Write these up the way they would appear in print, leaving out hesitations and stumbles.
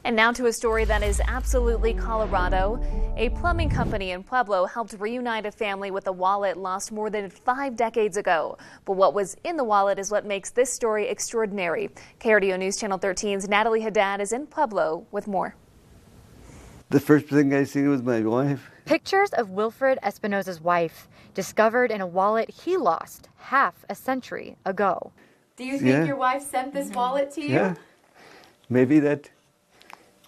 And now to a story that is absolutely Colorado. A plumbing company in Pueblo helped reunite a family with a wallet lost more than 5 decades ago. But what was in the wallet is what makes this story extraordinary. KRDO News Channel 13's Natalie Haddad is in Pueblo with more. The first thing I seen was my wife. Pictures of Wilfred Espinoza's wife discovered in a wallet he lost half a century ago. Do you think your wife sent this wallet to you? Yeah, maybe that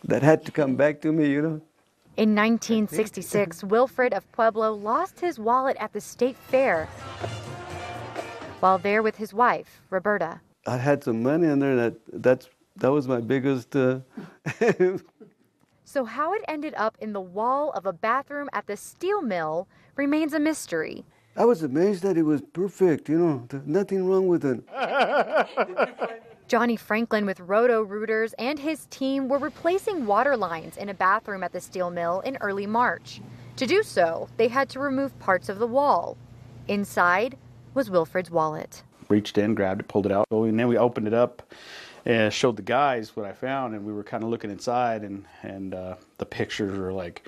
had to come back to me, you know. In 1966, Wilfred of Pueblo lost his wallet at the state fair while there with his wife, Roberta. I had some money in there. That was my biggest. So how it ended up in the wall of a bathroom at the steel mill remains a mystery. I was amazed that it was perfect, you know, nothing wrong with it. Johnny Franklin with Roto-Rooters and his team were replacing water lines in a bathroom at the steel mill in early March. To do so, they had to remove parts of the wall. Inside was Wilfred's wallet. Reached in, grabbed it, pulled it out, and then we opened it up and showed the guys what I found, and we were kind of looking inside, and the pictures were like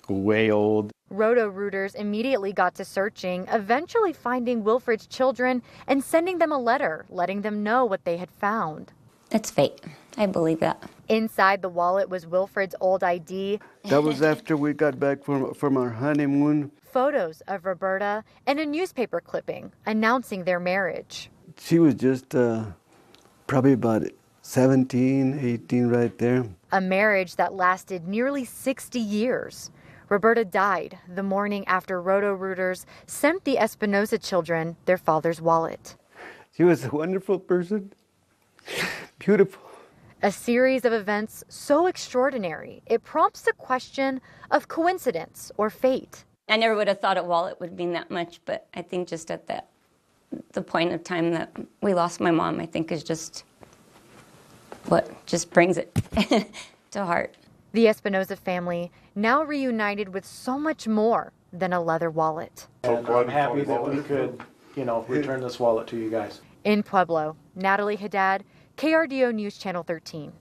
way old. Roto-Rooters immediately got to searching, eventually finding Wilfred's children and sending them a letter, letting them know what they had found. It's fate. I believe that. Inside the wallet was Wilfred's old ID. That was after we got back from our honeymoon. Photos of Roberta and a newspaper clipping announcing their marriage. She was just probably about 17, 18 right there. A marriage that lasted nearly 60 years. Roberta died the morning after Roto-Rooters sent the Espinoza children their father's wallet. She was a wonderful person, beautiful. A series of events so extraordinary, it prompts the question of coincidence or fate. I never would have thought a wallet would mean that much, but I think just at the point of time that we lost my mom, I think is just what just brings it to heart. The Espinoza family now reunited with so much more than a leather wallet. And I'm happy that we could, return this wallet to you guys. In Pueblo, Natalie Haddad, KRDO News Channel 13.